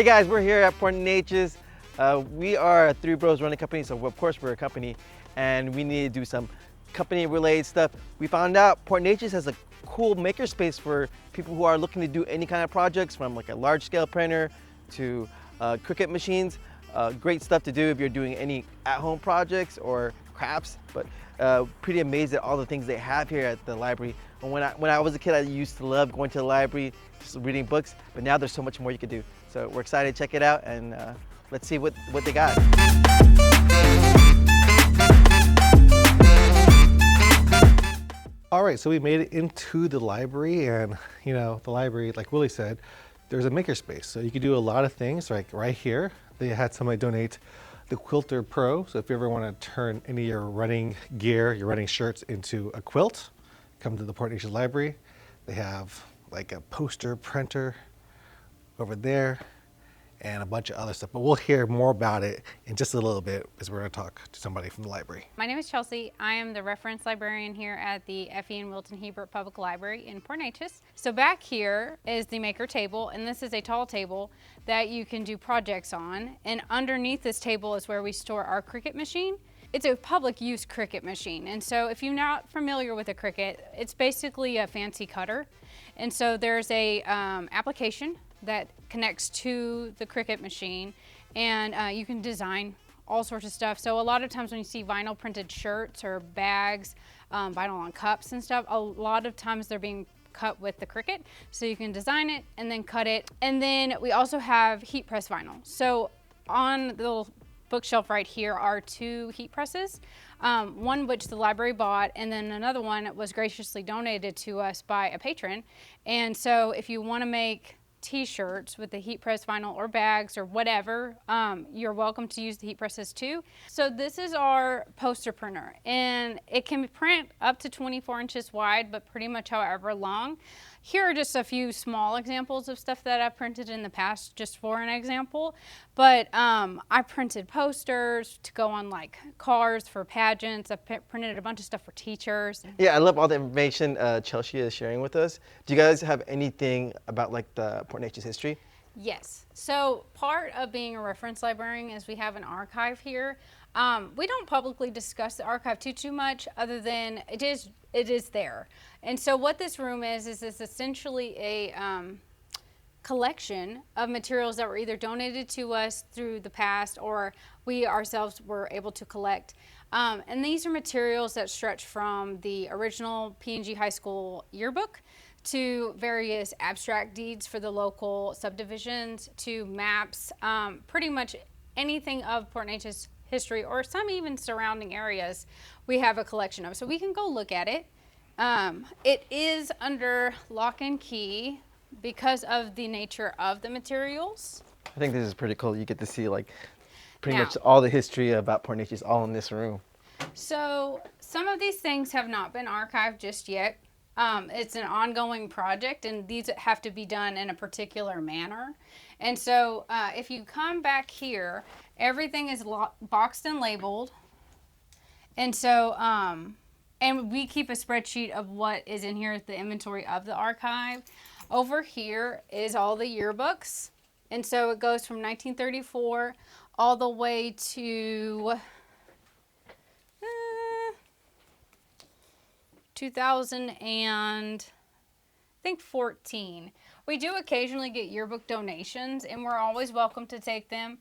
guys, we're here at Port Neches. We are three bros running a company, so of course we're a company, and we need to do some company-related stuff. We found out Port Neches has a cool makerspace for people who are looking to do any kind of projects, from like a large-scale printer to Cricut machines. Great stuff to do if you're doing any at-home projects or crafts. But pretty amazed at all the things they have here at the library. And when I was a kid, I used to love going to the library, just reading books. But now there's so much more you can do. So we're excited to check it out, and let's see what they got. All right, so we made it into the library, and you know, the library, like Willie said, there's a makerspace. So you can do a lot of things. Like right here, they had somebody donate the Quilter Pro. So if you ever want to turn any of your running gear, your running shirts into a quilt, come to the Port Neches Library. They have like a poster printer over there and a bunch of other stuff, but we'll hear more about it in just a little bit as we're going to talk to somebody from the library. My name is Chelsea. I am the reference librarian here at the Effie Wilton Hebert Public Library in Port Neches. So back here is the maker table, and this is a tall table that you can do projects on. And underneath this table is where we store our Cricut machine. It's a public use Cricut machine. And so if you're not familiar with a Cricut, it's basically a fancy cutter. And so there's a application that connects to the Cricut machine, and you can design all sorts of stuff. So a lot of times when you see vinyl printed shirts or bags, vinyl on cups and stuff, a lot of times they're being cut with the Cricut. So you can design it and then cut it. And then we also have heat press vinyl. So on the little bookshelf right here are two heat presses, one which the library bought, and then another one was graciously donated to us by a patron. And so if you want to make t-shirts with the heat press vinyl or bags or whatever, you're welcome to use the heat presses too. So this is our poster printer, and it can print up to 24 inches wide, but pretty much however long. Here are just a few small examples of stuff that I've printed in the past, just for an example. But I printed posters to go on like cars for pageants. I printed a bunch of stuff for teachers. Yeah, I love all the information Chelsea is sharing with us. Do you guys have anything about like the Port Neches history? Yes. So part of being a reference librarian is we have an archive here. We don't publicly discuss the archive too much, other than it is there. And so what this room is it's essentially a collection of materials that were either donated to us through the past or we ourselves were able to collect. And these are materials that stretch from the original P&G High School yearbook to various abstract deeds for the local subdivisions, to maps, pretty much anything of Port Neches history, or some even surrounding areas, we have a collection of. So we can go look at it. It is under lock and key because of the nature of the materials. I think this is pretty cool. You get to see like pretty much all the history about Port Neches all in this room. So some of these things have not been archived just yet. It's an ongoing project, and these have to be done in a particular manner. And so if you come back here, everything is boxed and labeled. And so, and we keep a spreadsheet of what is in here, the inventory of the archive. Over here is all the yearbooks. And so it goes from 1934 all the way to 2014. We do occasionally get yearbook donations, and we're always welcome to take them.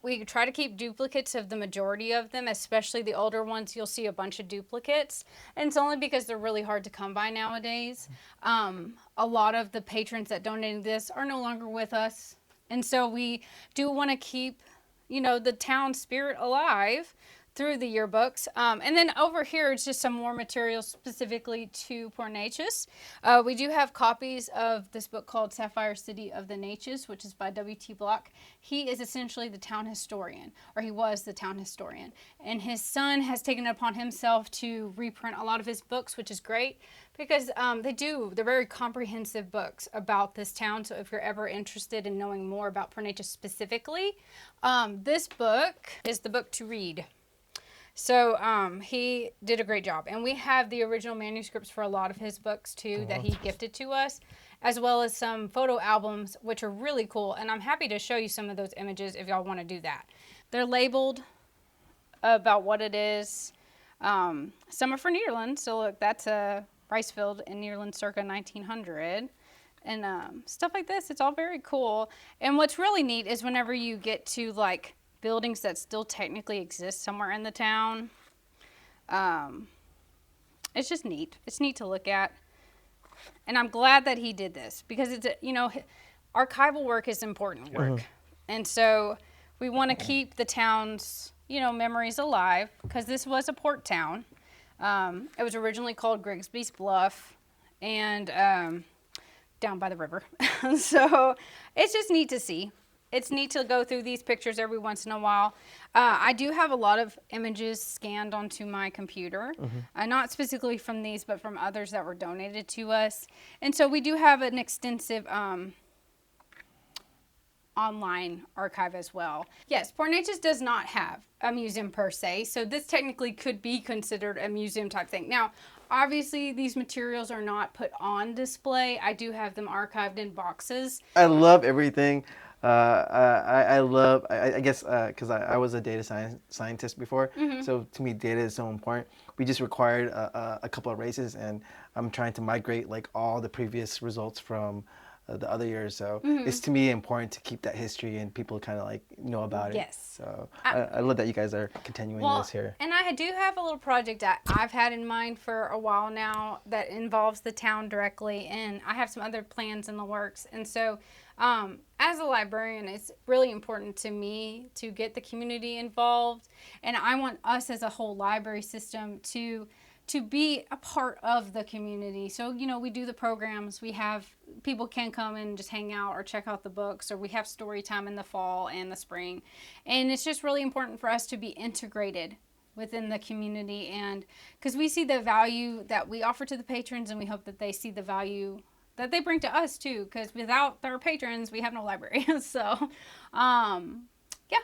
We try to keep duplicates of the majority of them, especially the older ones. You'll see a bunch of duplicates, and it's only because they're really hard to come by nowadays. A lot of the patrons that donated this are no longer with us, and so we do want to keep, you know, the town spirit alive through the yearbooks. And then over here, it's just some more materials specifically to Port Neches. We do have copies of this book called Sapphire City of the Neches, which is by W.T. Block. He is essentially the town historian, or he was the town historian. And his son has taken it upon himself to reprint a lot of his books, which is great because they're very comprehensive books about this town. So if you're ever interested in knowing more about Port Neches specifically, this book is the book to read. So he did a great job. And we have the original manuscripts for a lot of his books too that he gifted to us, as well as some photo albums, which are really cool. And I'm happy to show you some of those images if y'all want to do that. They're labeled about what it is. Some are for Nederland. So look, that's a rice field in Nederland circa 1900. And stuff like this, it's all very cool. And what's really neat is whenever you get to like buildings that still technically exist somewhere in the town, it's just neat. It's neat to look at. And I'm glad that he did this because it's, archival work is important work. And so we want to keep the town's, memories alive because this was a port town. It was originally called Grigsby's Bluff and down by the river. So it's just neat to see. It's neat to go through these pictures every once in a while. I do have a lot of images scanned onto my computer, not specifically from these, but from others that were donated to us. And so we do have an extensive online archive as well. Yes, Port Neches does not have a museum per se, so this technically could be considered a museum type thing. Now, obviously, these materials are not put on display. I do have them archived in boxes. I love everything. I guess because I was a data scientist before, so to me data is so important. We just required a couple of races, and I'm trying to migrate like all the previous results from the other years. So it's to me important to keep that history and people kind of like know about it. Yes. So I love that you guys are continuing this here. And I do have a little project that I've had in mind for a while now that involves the town directly, and I have some other plans in the works. And so as a librarian, it's really important to me to get the community involved, and I want us as a whole library system to be a part of the community. So, we do the programs, we have people can come and just hang out or check out the books, or we have story time in the fall and the spring. And it's just really important for us to be integrated within the community, and because we see the value that we offer to the patrons, and we hope that they see the value that they bring to us too, because without their patrons, we have no library. So, yeah,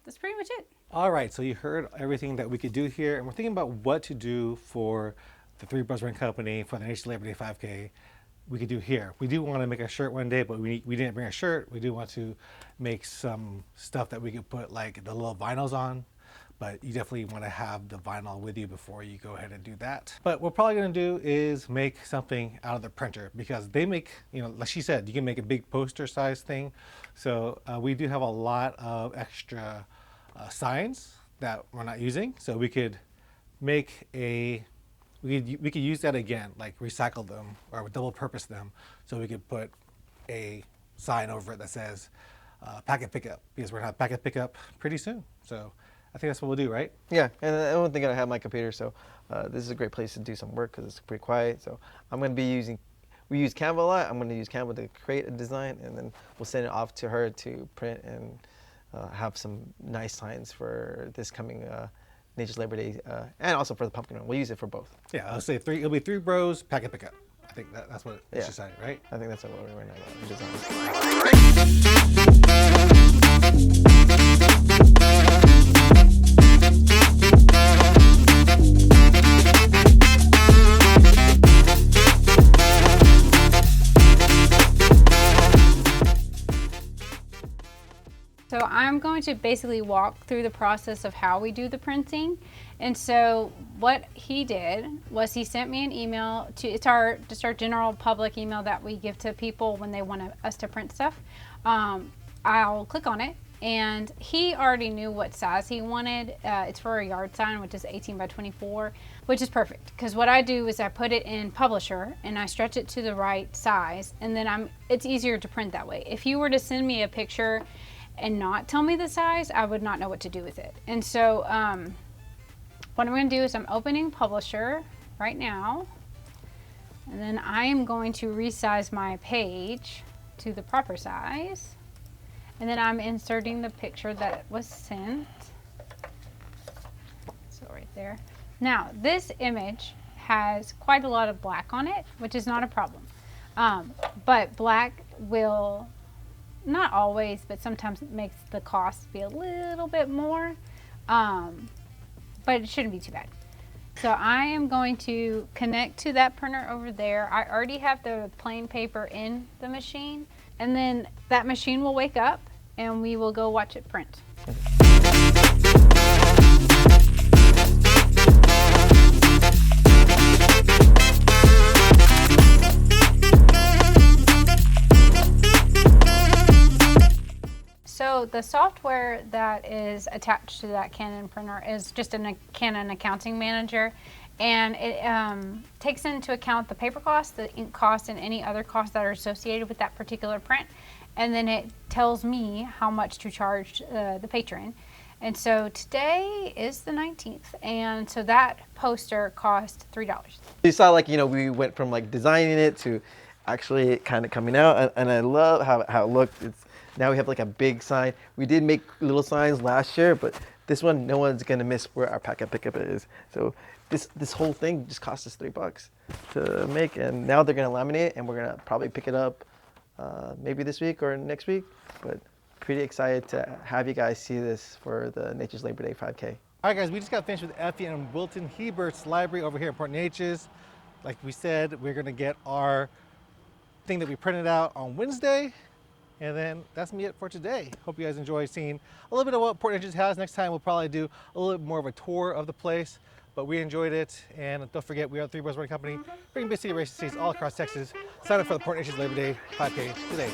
that's pretty much it. All right, so you heard everything that we could do here, and we're thinking about what to do for the Three Bros Run Company for the Nation Labor Day 5K. We could do here. We do want to make a shirt one day, but we didn't bring a shirt. We do want to make some stuff that we could put like the little vinyls on, but you definitely want to have the vinyl with you before you go ahead and do that. But what we're probably going to do is make something out of the printer, because they make, like she said, you can make a big poster size thing. So we do have a lot of extra signs that we're not using, so we could make we could use that again, like recycle them or double purpose them, so we could put a sign over it that says packet pickup, because we're gonna have packet pickup pretty soon. So I think that's what we'll do, right? Yeah, and I don't think I have my computer, so this is a great place to do some work because it's pretty quiet. So I'm going to be we use Canva a lot. I'm going to use Canva to create a design, and then we'll send it off to her to print and have some nice signs for this coming Nature's Labor Day, and also for the pumpkin run. We'll use it for both. Yeah, I'll say it'll be 3 bros, packet pickup. I think that's what it should say, right? I think that's what we're right now. So I'm going to basically walk through the process of how we do the printing. And so what he did was he sent me an email it's our general public email that we give to people when they want us to print stuff. I'll click on it, and he already knew what size he wanted. It's for a yard sign, which is 18 by 24, which is perfect, because what I do is I put it in Publisher and I stretch it to the right size, and then it's easier to print that way. If you were to send me a picture and not tell me the size, I would not know what to do with it. And so what I'm going to do is I'm opening Publisher right now, and then I am going to resize my page to the proper size, and then I'm inserting the picture that was sent. So right there. Now this image has quite a lot of black on it, which is not a problem, but black will, not always, but sometimes it makes the cost be a little bit more. but it shouldn't be too bad. So I am going to connect to that printer over there. I already have the plain paper in the machine, and then that machine will wake up and we will go watch it print. So the software that is attached to that Canon printer is just a Canon accounting manager, and it takes into account the paper cost, the ink cost, and any other costs that are associated with that particular print, and then it tells me how much to charge the patron. And so today is the 19th, and so that poster cost $3. You saw, like, you know, we went from like designing it to actually kind of coming out, and I love how it looked. Now we have like a big sign. We did make little signs last year, but this one, no one's gonna miss where our pack and pickup is. So this whole thing just cost us $3 to make, and now they're gonna laminate it, and we're gonna probably pick it up maybe this week or next week. But pretty excited to have you guys see this for the Nature's Labor Day 5K. All right, guys, we just got finished with Effie and Wilton Hebert's library over here in Port Neches. Like we said, we're gonna get our thing that we printed out on Wednesday. And then that's me it for today. Hope you guys enjoy seeing a little bit of what Port Neches has. Next time we'll probably do a little bit more of a tour of the place, but we enjoyed it. And don't forget, we are the Three Bros Running Company, bringing big city race cities all across Texas. Sign up for the Port Neches Labor Day 5K today.